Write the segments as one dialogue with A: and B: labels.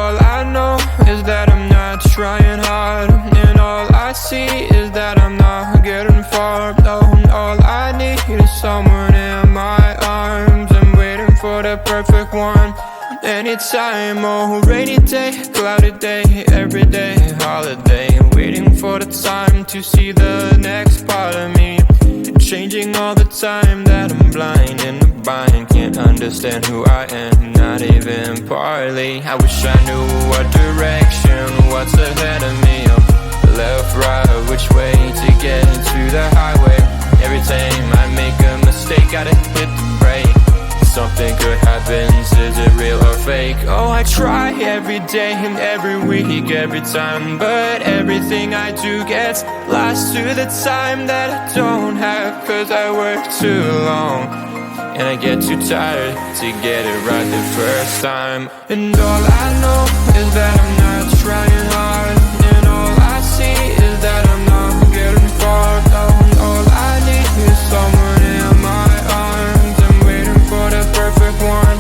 A: all I know is that I'm not trying hard, and all I see is that I'm not getting far. No, all I need is someone in my arms. I'm waiting for the perfect one. Anytime, oh, rainy day, cloudy day, every day, holiday. Waiting for the time to see the next part of me. Changing all the time that I'm blind in the bind. Can't understand who I am, not even partly. I wish I knew what direction, what's ahead of me. Left, right, which way to get to the highway. Every time I make a mistake, gotta hit the brake. Something good happens, is it real or fake? Oh, I try every day and every week, every time, but everything I do gets lost to the time that I don't have. Cause I work too long, and I get too tired to get it right the first time. And all I know is that I'm not trying hard, and all I see is that I'm not getting far. All I need is someone in my arms. I'm waiting for the perfect one.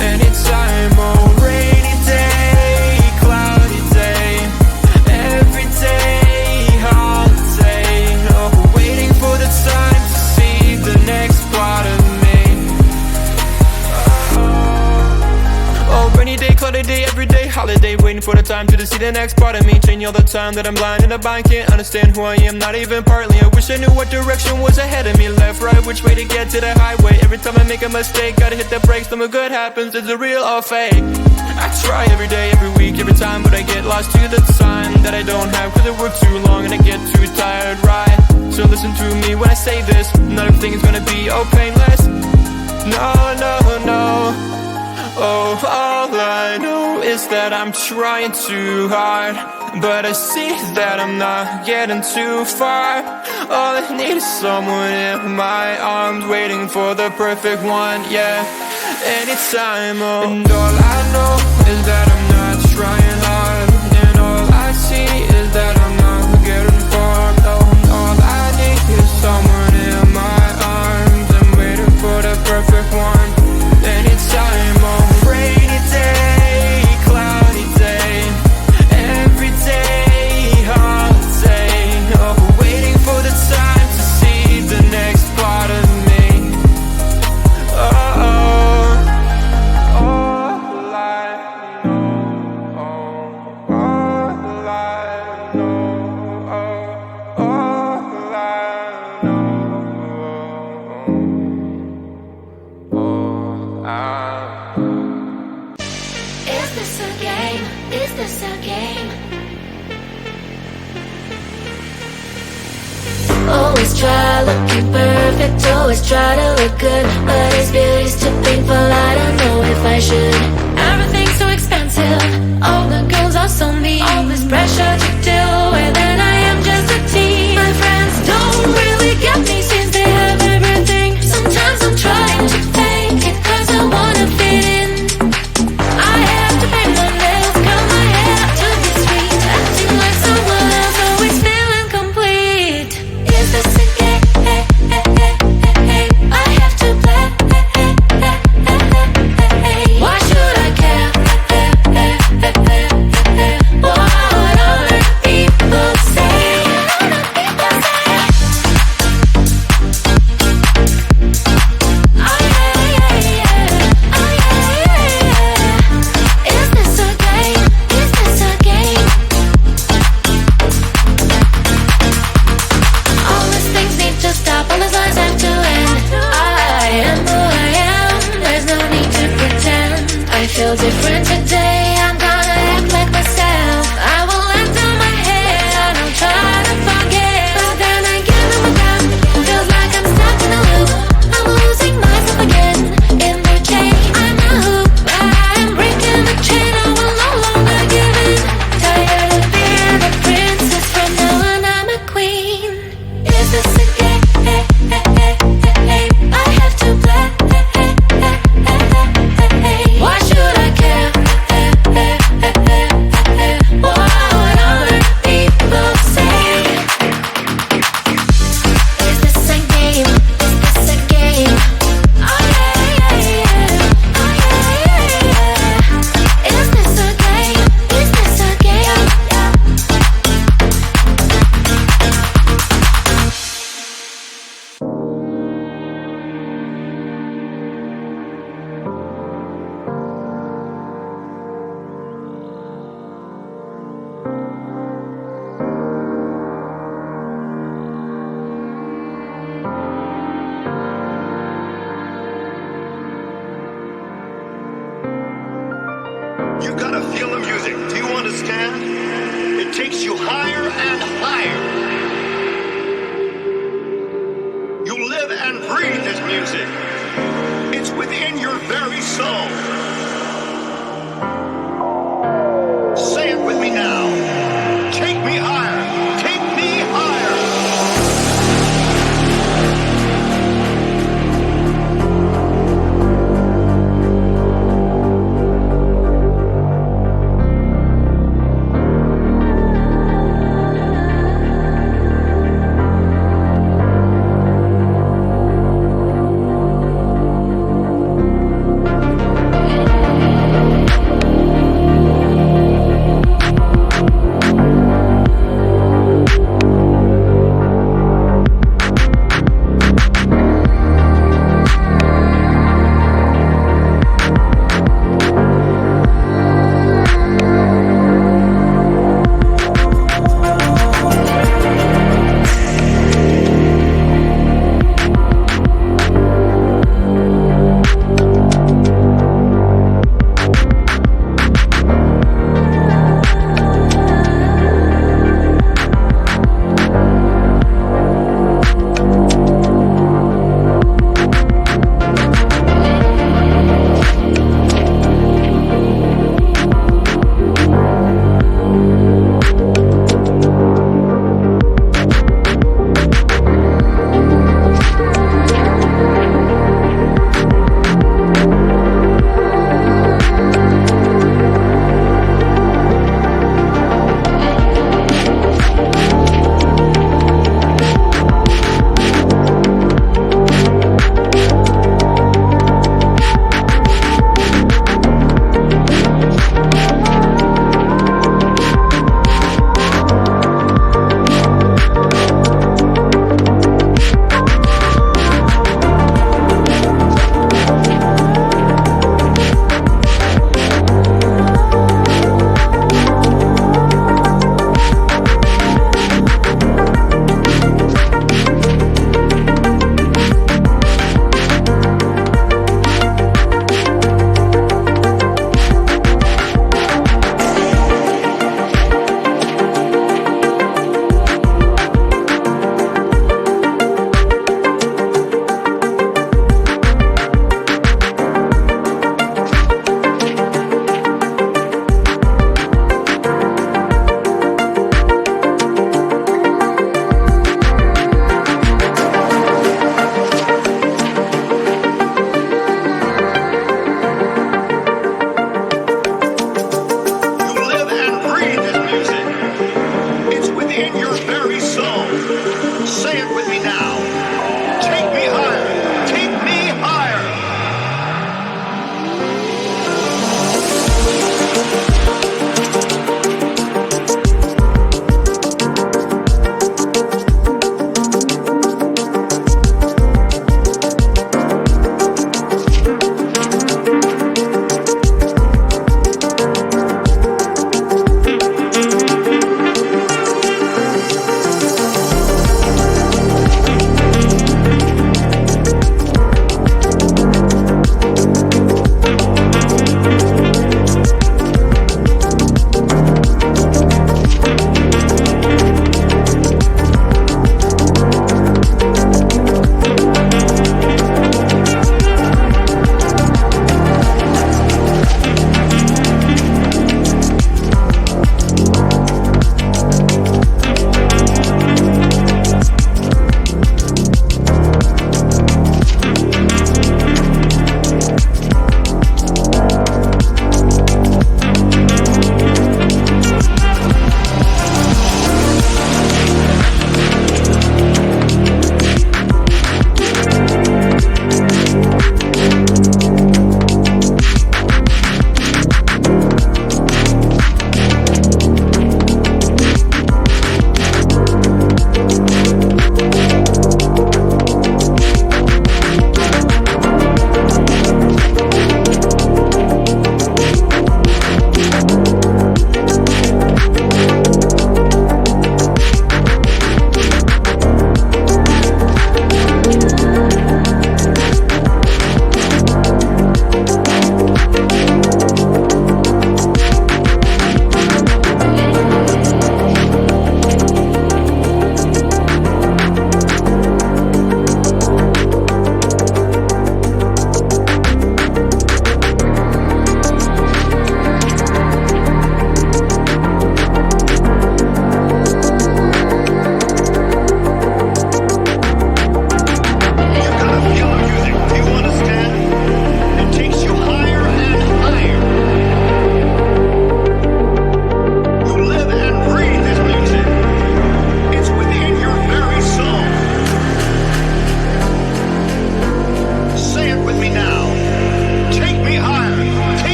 A: Anytime, oh, rainy day, cloudy day, every day, holiday. Oh, waiting for the time to see the next part of me. Oh, rainy day, cloudy day, every day, holiday. Waiting for the time to see the next part of me. Changing all the time that I'm blind in the bind. Can't understand who I am, not even partly. I wish I knew what direction was ahead of me. Left, right, which way to get to the highway. Every time I make a mistake, gotta hit the brakes. Something good happens, is it real or fake? I try every day, every week, every time, but I get lost to the time that I don't have. Cause I work too long and I get too tired, right? So listen to me when I say this. Not everything is gonna be all painless. No, no, no. Oh, all I know is that I'm trying too hard, but I see that I'm not getting too far. All I need is someone in my arms, waiting for the perfect one, yeah. Anytime, oh. And all I know is that I'm not trying hard, and all I see is that I'm not getting far. All I need is someone in my arms. I'm waiting for the perfect one. Anytime, oh, rainy day, cloudy day, every day, holiday. Oh, waiting for the time to see the next part of me. Oh, all I know, all I know, all I know.
B: Is this a game? Is this a game? Always try looking perfect, always try to look good, but it's beauty's too painful, I don't know if I should. Everything's so expensive, all the girls are so mean, all this pressure to deal with, and I am just a teen. My friends don't really get me since they have everything. Sometimes I'm trying to fake it cause I wanna fit in. I have to paint my nails, curl my hair to be sweet, acting like someone else, always feeling complete. Is this a game? I have to play. Why should I
C: music. Do you understand? It takes you higher and higher. You live and breathe this music. It's within your very soul. Say it with me now. Take me higher. Take me higher.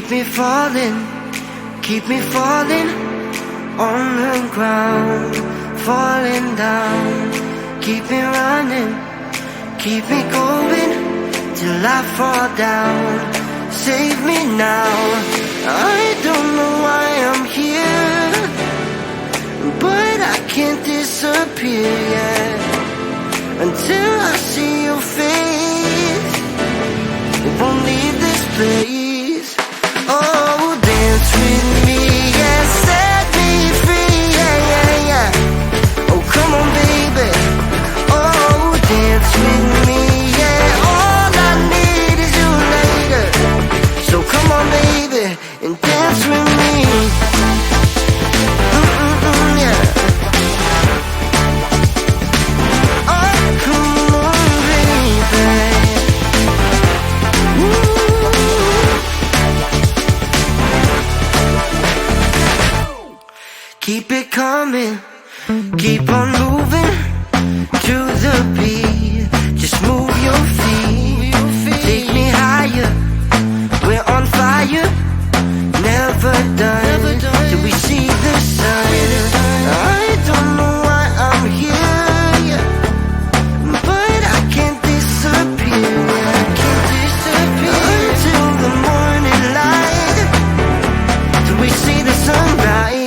D: keep me falling on the ground, falling down. Keep me running, keep me going till I fall down. Save me now. I don't know why I'm here, but I can't disappear yet until I see your face. It won't leave this place. Oh, dance with me, yeah, set me free, yeah, yeah, yeah. Oh, come on, baby. Oh, dance with me, yeah. All I need is you later. So come on, baby, and dance with me. Yeah. Oh, come on, baby. Keep it coming, keep on moving to the beat. Just move your feet, take me higher. We're on fire, never done till we see the sun. I don't know why I'm here, but I can't disappear. I can't disappear until the morning light, till we see the sunrise.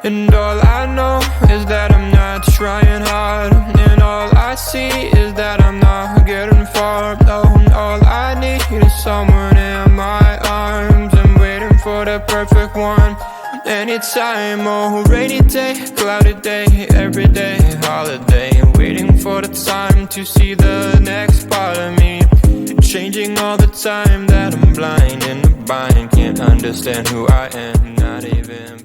A: And all I know is that I'm not trying hard, and all I see is that I'm not getting far. Oh, and all I need is someone in my arms. I'm waiting for the perfect one. Anytime, oh, rainy day, cloudy day, every day, holiday. Waiting for the time to see the next part of me. Changing all the time that I'm blind in the bind. Can't understand who I am, not even